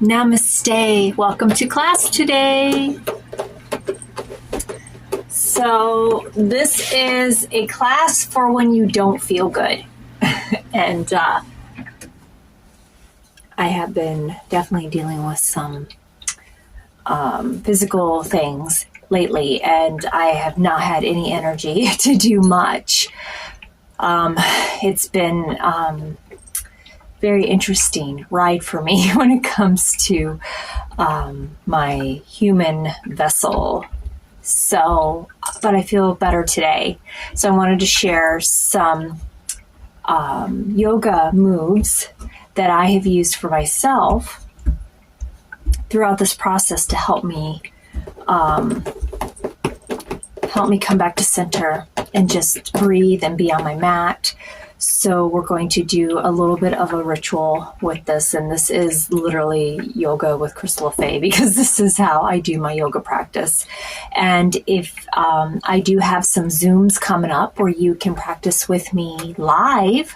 Namaste. Welcome to class today. So this is a class for when you don't feel good. And I have been definitely dealing with some physical things lately, and I have not had any energy to do much. It's been very interesting ride for me when it comes to my human vessel. So, but I feel better today. So I wanted to share some yoga moves that I have used for myself throughout this process to help me come back to center and just breathe and be on my mat. So we're going to do a little bit of a ritual with this, and this is literally yoga with Crystal Lefay, because this is how I do my yoga practice. And if I do have some Zooms coming up where you can practice with me live,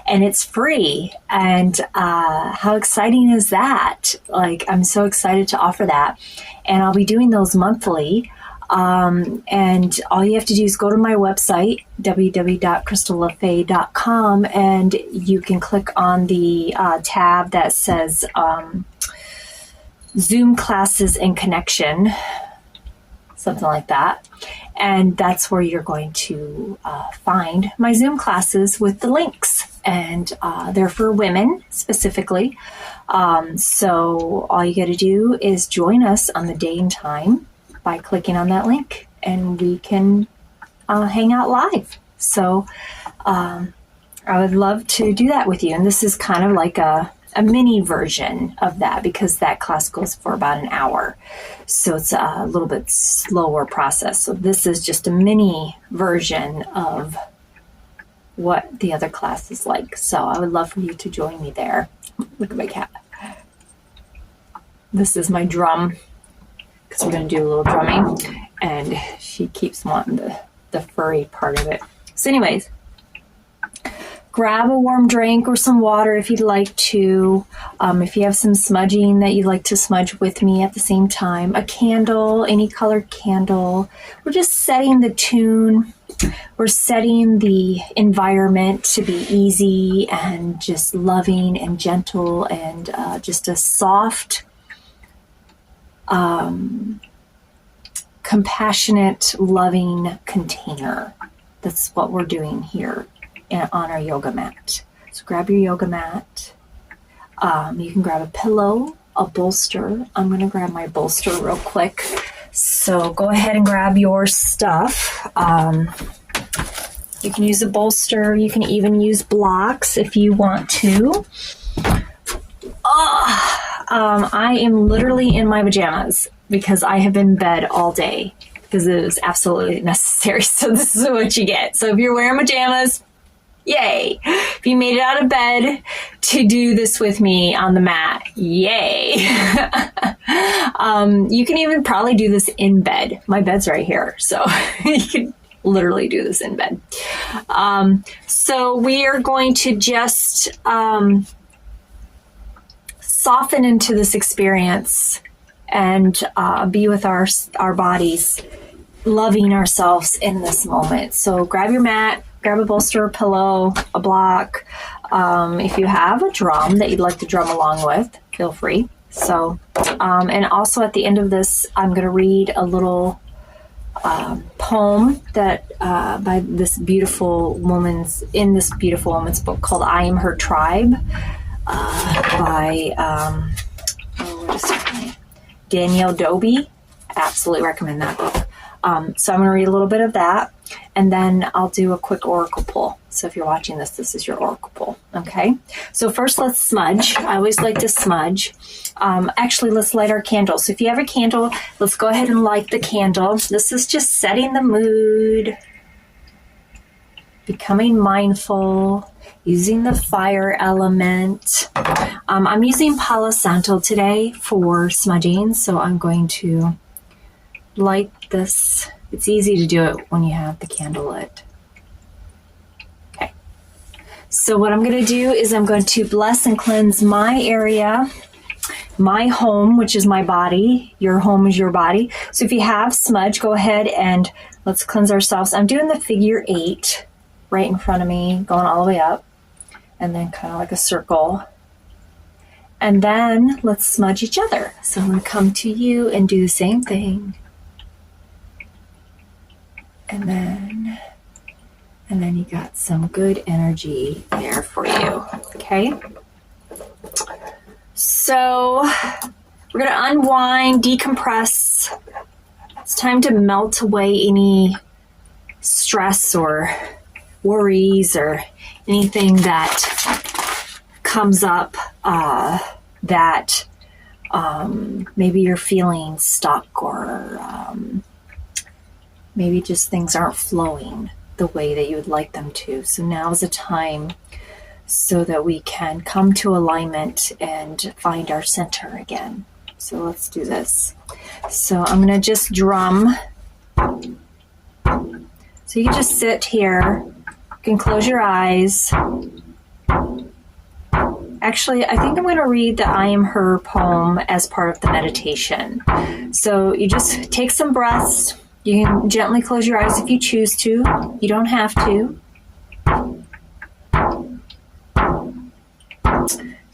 and it's free. And how exciting is that? Like, I'm so excited to offer that. And I'll be doing those monthly. And all you have to do is go to my website, www.crystallefay.com, and you can click on the tab that says Zoom classes and connection, something like that. And that's where you're going to find my Zoom classes with the links. And they're for women specifically. So all you got to do is join us on the day and time by clicking on that link, and we can hang out live. So I would love to do that with you. And this is kind of like a mini version of that, because that class goes for about an hour. So it's a little bit slower process. So this is just a mini version of what the other class is like. So I would love for you to join me there. Look at my cat. This is my drum, because we're going to do a little drumming, and she keeps wanting the furry part of it. So anyways, grab a warm drink or some water if you'd like to. If you have some smudging that you'd like to smudge with me at the same time, a candle, any colored candle. We're just setting the tune. We're setting the environment to be easy and just loving and gentle, and just a soft, compassionate, loving container. That's what we're doing here on our yoga mat. So grab your yoga mat. You can grab a pillow, a bolster. I'm going to grab my bolster real quick. So go ahead and grab your stuff. You can use a bolster. You can even use blocks if you want to. I am literally in my pajamas because I have been in bed all day, because it was absolutely necessary. So this is what you get. So if you're wearing pajamas, yay. If you made it out of bed to do this with me on the mat, yay. You can even probably do this in bed. My bed's right here. So you can literally do this in bed. So we are going to just soften into this experience and be with our bodies, loving ourselves in this moment. So grab your mat, grab a bolster, a pillow, a block. If you have a drum that you'd like to drum along with, feel free. So, and also at the end of this, I'm going to read a little poem that by this beautiful woman's book called "I Am Her Tribe," by what is her name? Danielle Dobie. Absolutely recommend that book. So I'm going to read a little bit of that, and then I'll do a quick oracle pull. So if you're watching this, this is your oracle pull. Okay. So first, let's smudge. I always like to smudge. Actually, let's light our candle. So if you have a candle, let's go ahead and light the candle. This is just setting the mood, becoming mindful, using the fire element. I'm using Palo Santo today for smudging, so I'm going to light this. It's easy to do it when you have the candle lit. Okay. So what I'm going to do is I'm going to bless and cleanse my area my home, which is my body. Your home is your body. So if you have smudge, go ahead and let's cleanse ourselves. I'm doing the figure 8 right in front of me, going all the way up, and then kind of like a circle. And then let's smudge each other. So I'm going to come to you and do the same thing. And then you got some good energy there for you. Okay. So we're going to unwind, decompress. It's time to melt away any stress or worries or anything that comes up that maybe you're feeling stuck, or maybe just things aren't flowing the way that you would like them to. So now is a time so that we can come to alignment and find our center again. So let's do this. So I'm going to just drum. So you can just sit here. You can close your eyes. Actually, I think I'm going to read the I Am Her poem as part of the meditation. So you just take some breaths. You can gently close your eyes if you choose to. You don't have to.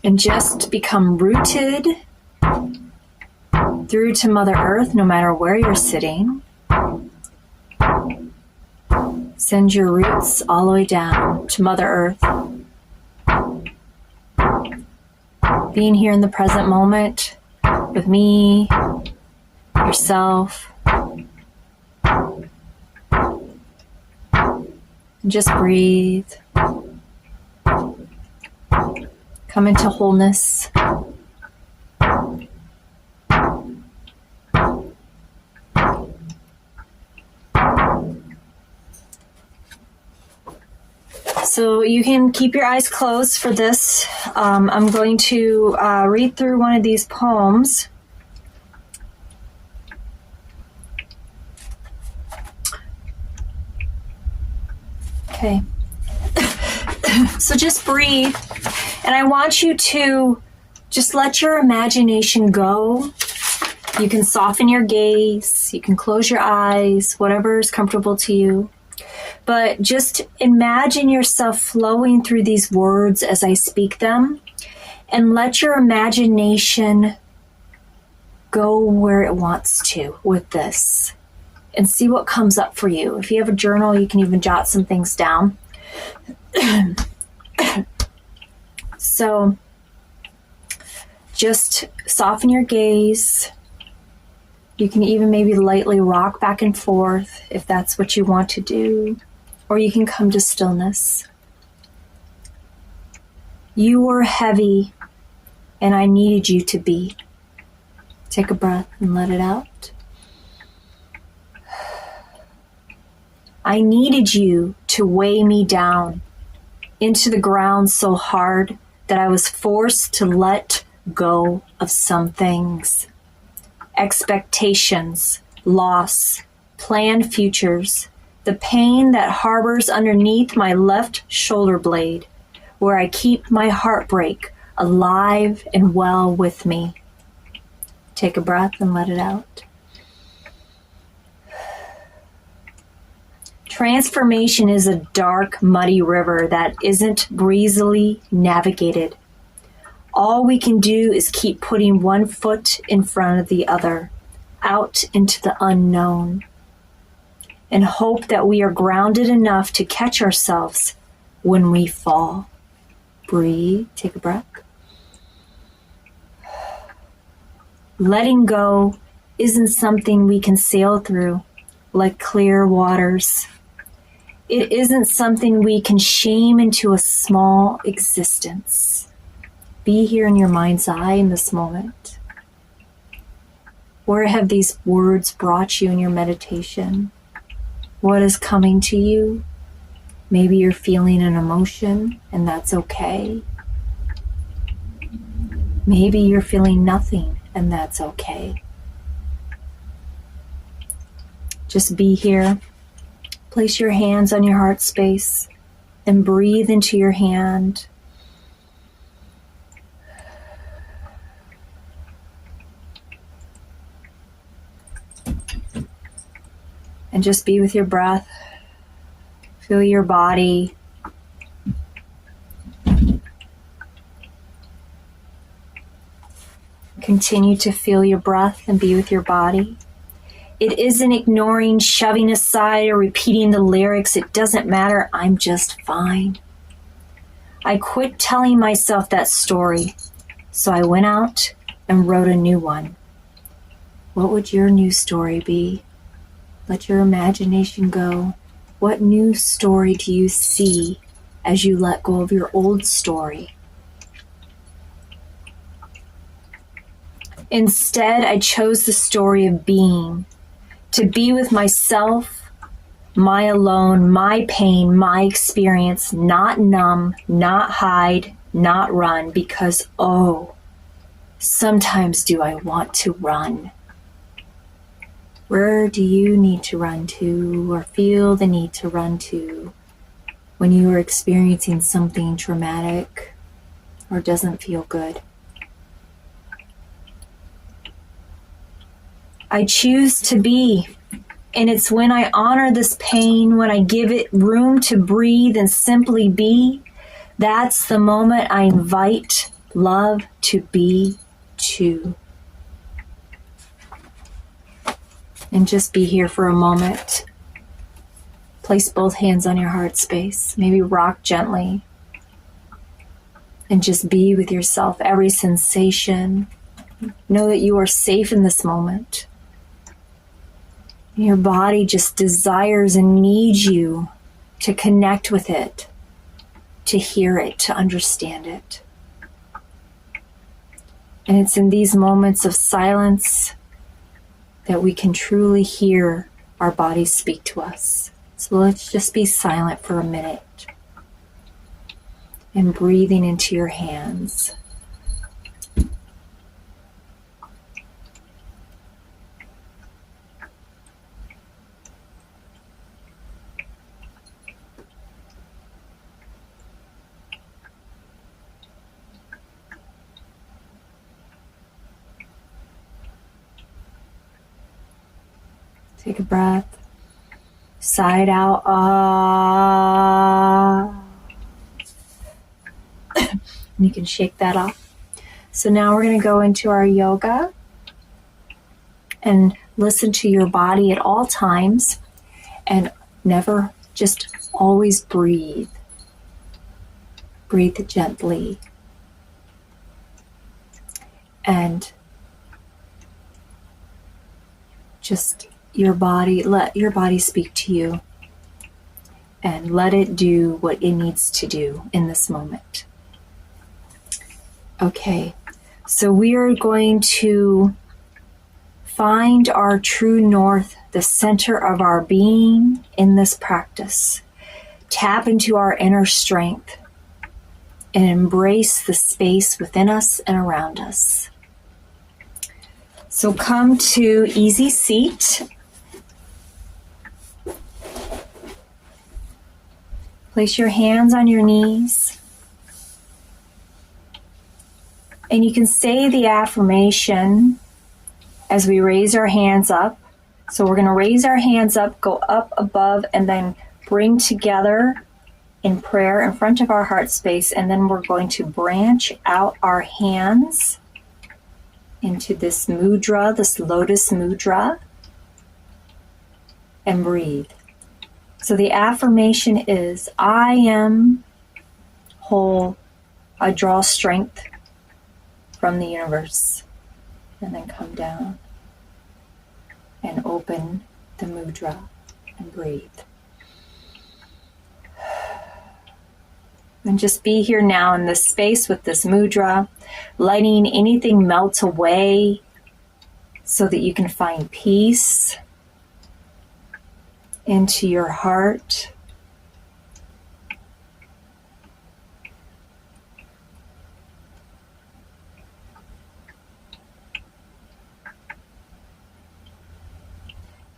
And just become rooted through to Mother Earth, no matter where you're sitting. Send your roots all the way down to Mother Earth. Being here in the present moment with me, yourself. Just breathe. Come into wholeness. So you can keep your eyes closed for this. I'm going to read through one of these poems. Okay. So just breathe. And I want you to just let your imagination go. You can soften your gaze. You can close your eyes, whatever is comfortable to you. But just imagine yourself flowing through these words as I speak them, and let your imagination go where it wants to with this, and see what comes up for you. If you have a journal, you can even jot some things down. So just soften your gaze. You can even maybe lightly rock back and forth if that's what you want to do, or you can come to stillness. You were heavy, and I needed you to be. Take a breath and let it out. I needed you to weigh me down into the ground so hard that I was forced to let go of some things. Expectations, loss, planned futures, the pain that harbors underneath my left shoulder blade, where I keep my heartbreak alive and well with me. Take a breath and let it out. Transformation is a dark, muddy river that isn't breezily navigated. All we can do is keep putting one foot in front of the other, out into the unknown, and hope that we are grounded enough to catch ourselves when we fall. Breathe, take a breath. Letting go isn't something we can sail through like clear waters. It isn't something we can shame into a small existence. Be here in your mind's eye in this moment. Where have these words brought you in your meditation? What is coming to you? Maybe you're feeling an emotion, and that's okay. Maybe you're feeling nothing, and that's okay. Just be here. Place your hands on your heart space and breathe into your hand. And just be with your breath. Feel your body. Continue to feel your breath and be with your body. It isn't ignoring, shoving aside, or repeating the lyrics. It doesn't matter. I'm just fine. I quit telling myself that story, so I went out and wrote a new one. What would your new story be? Let your imagination go. What new story do you see as you let go of your old story? Instead, I chose the story of being, to be with myself, my alone, my pain, my experience, not numb, not hide, not run, because, oh, sometimes do I want to run. Where do you need to run to or feel the need to run to when you are experiencing something traumatic or doesn't feel good? I choose to be, and it's when I honor this pain, when I give it room to breathe and simply be, that's the moment I invite love to be too. And just be here for a moment. Place both hands on your heart space. Maybe rock gently. And just be with yourself. Every sensation. Know that you are safe in this moment. Your body just desires and needs you to connect with it, to hear it, to understand it. And it's in these moments of silence that we can truly hear our bodies speak to us. So let's just be silent for a minute and breathing into your hands. Take a breath. Sigh it out. Ah. And you can shake that off. So now we're going to go into our yoga and listen to your body at all times and never, just always breathe. Breathe gently. And just your body, let your body speak to you and let it do what it needs to do in this moment. Okay, so we are going to find our true north, the center of our being in this practice. Tap into our inner strength and embrace the space within us and around us. So come to easy seat. Place your hands on your knees. And you can say the affirmation as we raise our hands up. So we're going to raise our hands up, go up above, and then bring together in prayer in front of our heart space. And then we're going to branch out our hands into this mudra, this lotus mudra, and breathe. So the affirmation is, I am whole. I draw strength from the universe. And then come down and open the mudra and breathe. And just be here now in this space with this mudra, letting anything melt away so that you can find peace into your heart.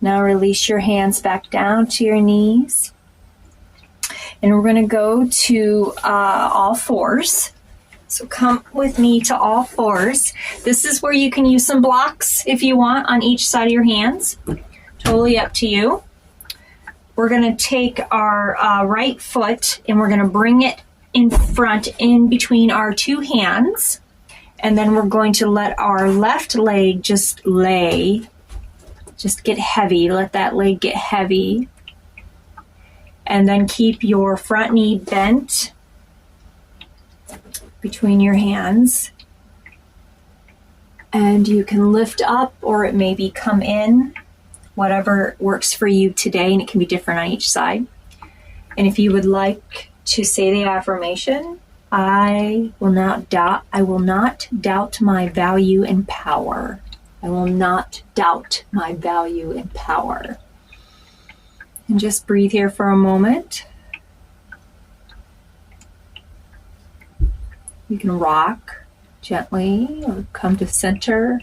Now release your hands back down to your knees. And we're going to go to all fours. So come with me to all fours. This is where you can use some blocks if you want on each side of your hands. Totally up to you. we're going to take our right foot and we're going to bring it in front in between our two hands. And then we're going to let our left leg just get heavy. Let that leg get heavy. And then keep your front knee bent between your hands. And you can lift up or it maybe come in, whatever works for you today, and it can be different on each side. And if you would like to say the affirmation, I will not doubt my value and power. I will not doubt my value and power. And just breathe here for a moment. You can rock gently or come to center.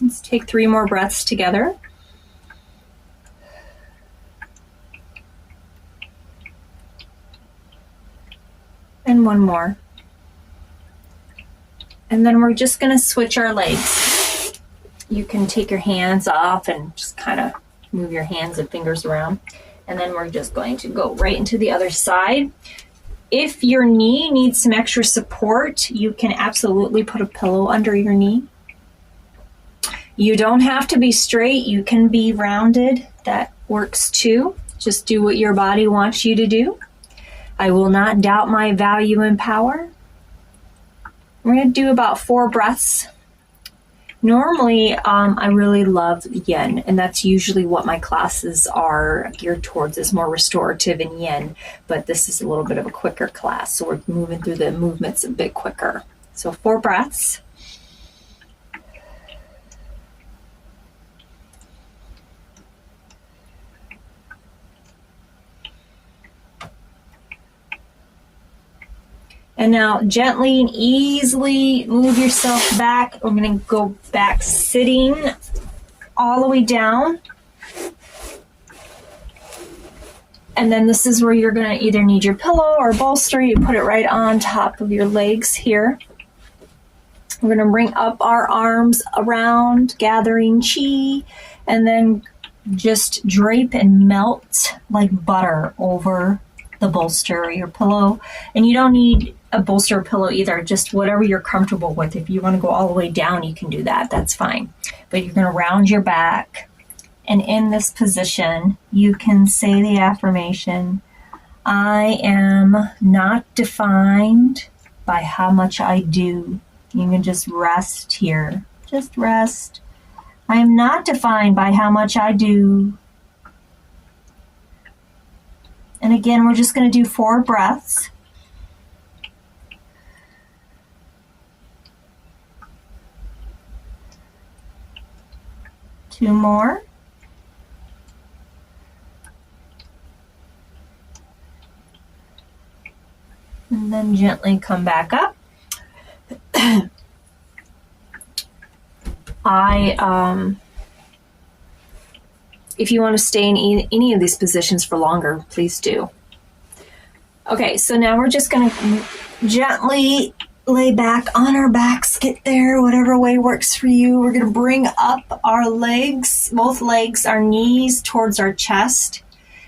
Let's take 3 more breaths together. And 1 more. And then we're just going to switch our legs. You can take your hands off and just kind of move your hands and fingers around. And then we're just going to go right into the other side. If your knee needs some extra support, you can absolutely put a pillow under your knee. You don't have to be straight. You can be rounded. That works too. Just do what your body wants you to do. I will not doubt my value and power. We're going to do about 4 breaths. Normally, I really love yin, and that's usually what my classes are geared towards, is more restorative in yin, but this is a little bit of a quicker class, so we're moving through the movements a bit quicker. So 4 breaths. And now gently and easily move yourself back. We're going to go back sitting all the way down. And then this is where you're going to either need your pillow or bolster. You put it right on top of your legs here. We're going to bring up our arms around, gathering chi, and then just drape and melt like butter over the bolster or your pillow. And you don't need a bolster or pillow either, just whatever you're comfortable with. If you want to go all the way down, you can do that. That's fine. But you're going to round your back. And in this position, you can say the affirmation, I am not defined by how much I do. You can just rest here. Just rest. I am not defined by how much I do. And again, we're just going to do 4 breaths. Two more. And then gently come back up. If you want to stay in any of these positions for longer, please do. Okay, so now we're just going to gently lay back on our backs, get there, whatever way works for you. We're going to bring up our legs, both legs, our knees towards our chest.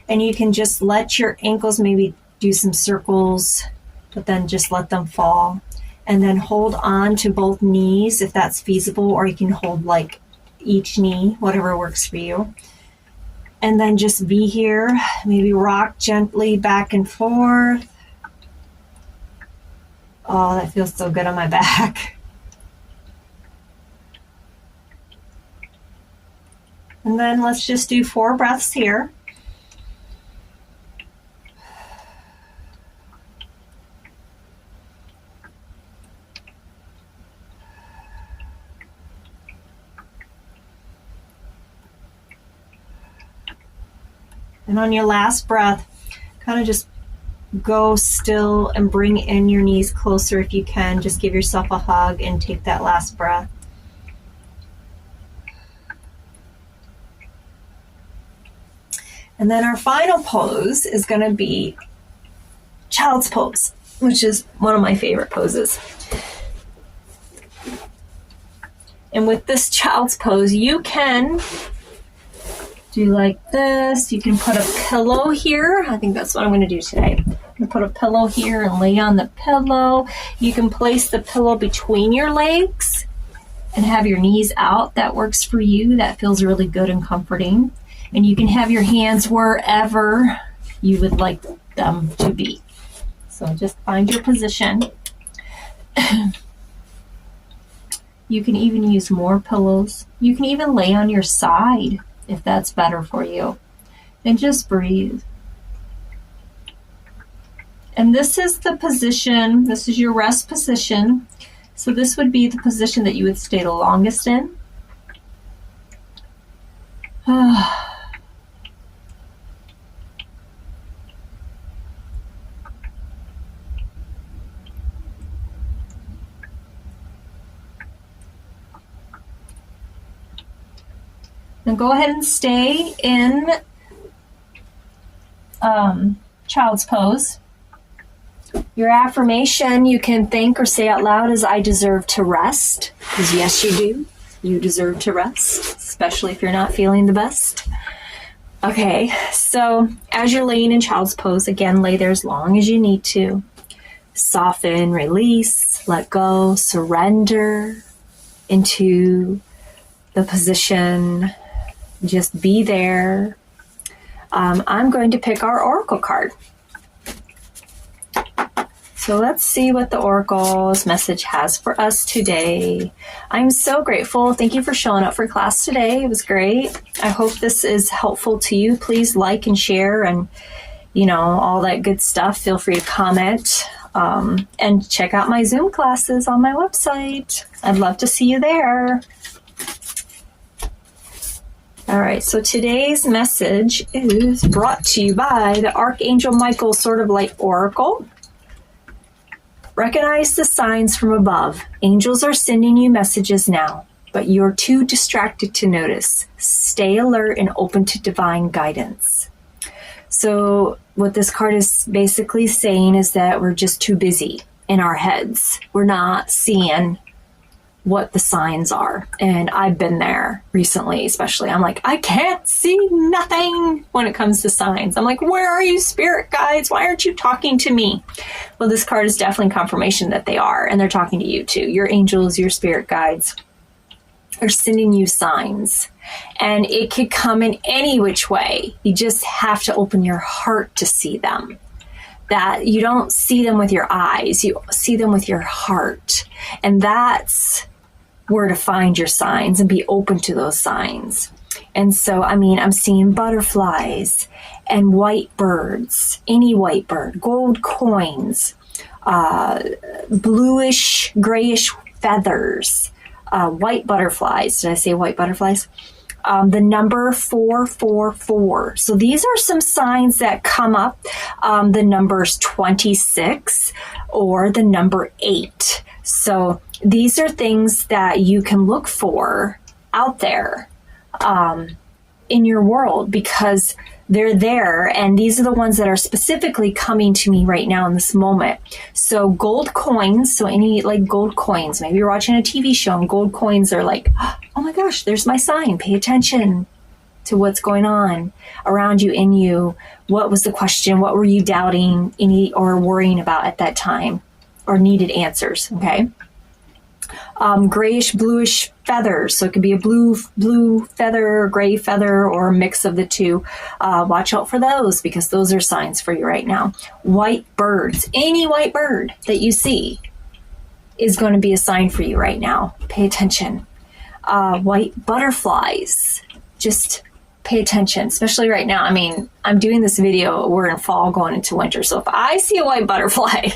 And you can just let your ankles maybe do some circles, but then just let them fall. And then hold on to both knees if that's feasible, or you can hold like each knee, whatever works for you. And then just be here, maybe rock gently back and forth. Oh, that feels so good on my back. And then let's just do 4 breaths here. And on your last breath, kind of just go still and bring in your knees closer if you can. Just give yourself a hug and take that last breath. And then our final pose is going to be child's pose, which is one of my favorite poses. And with this child's pose, you can do like this. You can put a pillow here. I think that's what I'm going to do today. I'm going to put a pillow here and lay on the pillow. You can place the pillow between your legs and have your knees out. That works for you. That feels really good and comforting. And you can have your hands wherever you would like them to be. So just find your position. You can even use more pillows. You can even lay on your side if that's better for you. And just breathe. And this is the position, this is your rest position. So this would be the position that you would stay the longest in. Now go ahead and stay in child's pose. Your affirmation you can think or say out loud is, I deserve to rest. Because yes, you do. You deserve to rest, especially if you're not feeling the best. Okay, so as you're laying in child's pose, again, lay there as long as you need to. Soften, release, let go, surrender into the position. Just be there. I'm going to pick our Oracle card. So let's see what the Oracle's message has for us today. I'm so grateful. Thank you for showing up for class today. It was great. I hope this is helpful to you. Please like and share and, all that good stuff. Feel free to comment and check out my Zoom classes on my website. I'd love to see you there. All right, so today's message is brought to you by the Archangel Michael Sword of Light Oracle. Recognize the signs from above. Angels are sending you messages now, but you're too distracted to notice. Stay alert and open to divine guidance. So what this card is basically saying is that we're just too busy in our heads. We're not seeing what the signs are. And I've been there recently, especially. I'm like, I can't see nothing when it comes to signs. I'm like, where are you, spirit guides? Why aren't you talking to me? Well, this card is definitely confirmation that they are, and they're talking to you too. Your angels, your spirit guides are sending you signs. And it could come in any which way. You just have to open your heart to see them. That you don't see them with your eyes, you see them with your heart. And that's where to find your signs and be open to those signs. And so, I'm seeing butterflies and white birds, any white bird, gold coins, bluish, grayish feathers, white butterflies. Did I say white butterflies? The number 444. So these are some signs that come up. The numbers 26 or the number 8. So these are things that you can look for out there in your world, because they're there, and these are the ones that are specifically coming to me right now in this moment. So gold coins, so any like gold coins, maybe you're watching a TV show and gold coins are like, oh my gosh, there's my sign. Pay attention to what's going on around you, in you. What was the question? What were you doubting or worrying about at that time, or needed answers? Okay. Grayish, bluish feathers. So it could be a blue feather, gray feather, or a mix of the two. Watch out for those, because those are signs for you right now. White birds, any white bird that you see is going to be a sign for you right now. Pay attention. White butterflies, just pay attention, especially right now. I'm doing this video, we're in fall going into winter. So if I see a white butterfly,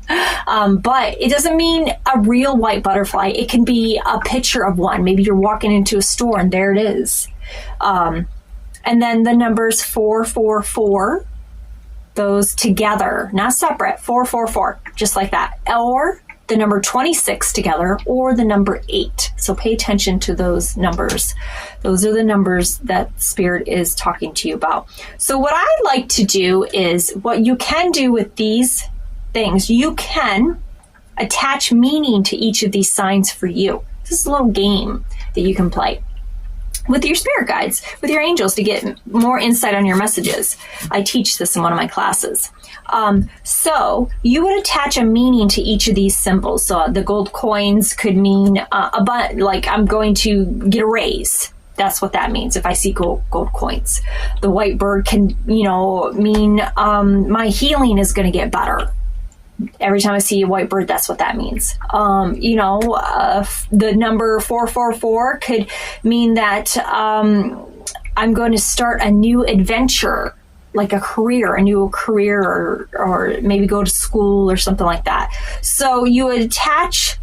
but it doesn't mean a real white butterfly. It can be a picture of one. Maybe you're walking into a store and there it is. And then the numbers 444, those together, not separate, 444, just like that. Or the number 26 together, or the number 8. So pay attention to those numbers. Those are the numbers that Spirit is talking to you about. So what I'd like to do is, what you can do with these things, you can attach meaning to each of these signs for you. This is a little game that you can play with your spirit guides, with your angels, to get more insight on your messages. I teach this in one of my classes. So you would attach a meaning to each of these symbols. So the gold coins could mean like I'm going to get a raise. That's what that means if I see gold coins. The white bird can, mean my healing is going to get better. Every time I see a white bird, that's what that means. The number 444 could mean that I'm going to start a new adventure, like a new career, or maybe go to school or something like that. So you would attach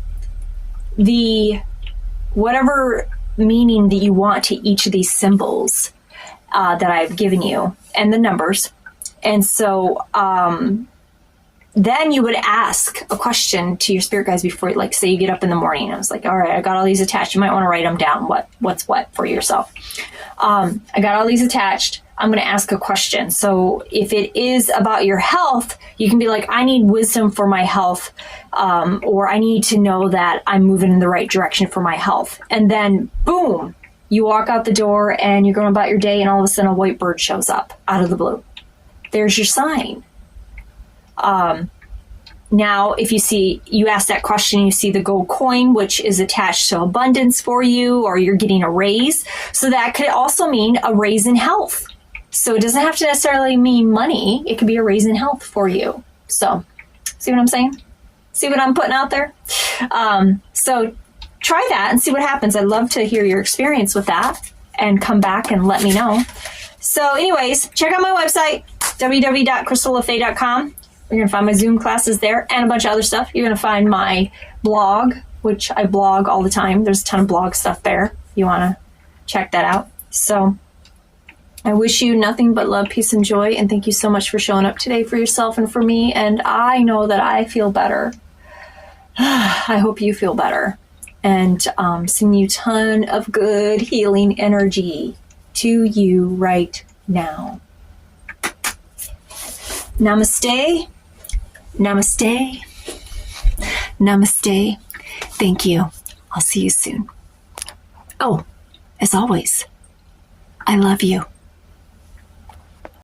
the whatever meaning that you want to each of these symbols that I've given you and the numbers. And so then you would ask a question to your spirit guides before, like, say you get up in the morning. I was like, all right, I got all these attached. You might want to write them down. What's what for yourself. I got all these attached. I'm going to ask a question. So if it is about your health, you can be like, I need wisdom for my health, or I need to know that I'm moving in the right direction for my health. And then, boom, you walk out the door and you're going about your day, and all of a sudden a white bird shows up out of the blue. There's your sign. Now, if you ask that question, you see the gold coin, which is attached to abundance for you, or you're getting a raise. So that could also mean a raise in health. So it doesn't have to necessarily mean money. It could be a raise in health for you. So see what I'm saying? See what I'm putting out there? So try that and see what happens. I'd love to hear your experience with that and come back and let me know. So anyways, check out my website, www.crystallafay.com. You're going to find my Zoom classes there and a bunch of other stuff. You're going to find my blog, which I blog all the time. There's a ton of blog stuff there. You want to check that out. So I wish you nothing but love, peace, and joy. And thank you so much for showing up today for yourself and for me. And I know that I feel better. I hope you feel better. And sending you a ton of good healing energy to you right now. Namaste. Namaste. Namaste. Thank you. I'll see you soon. Oh, as always, I love you.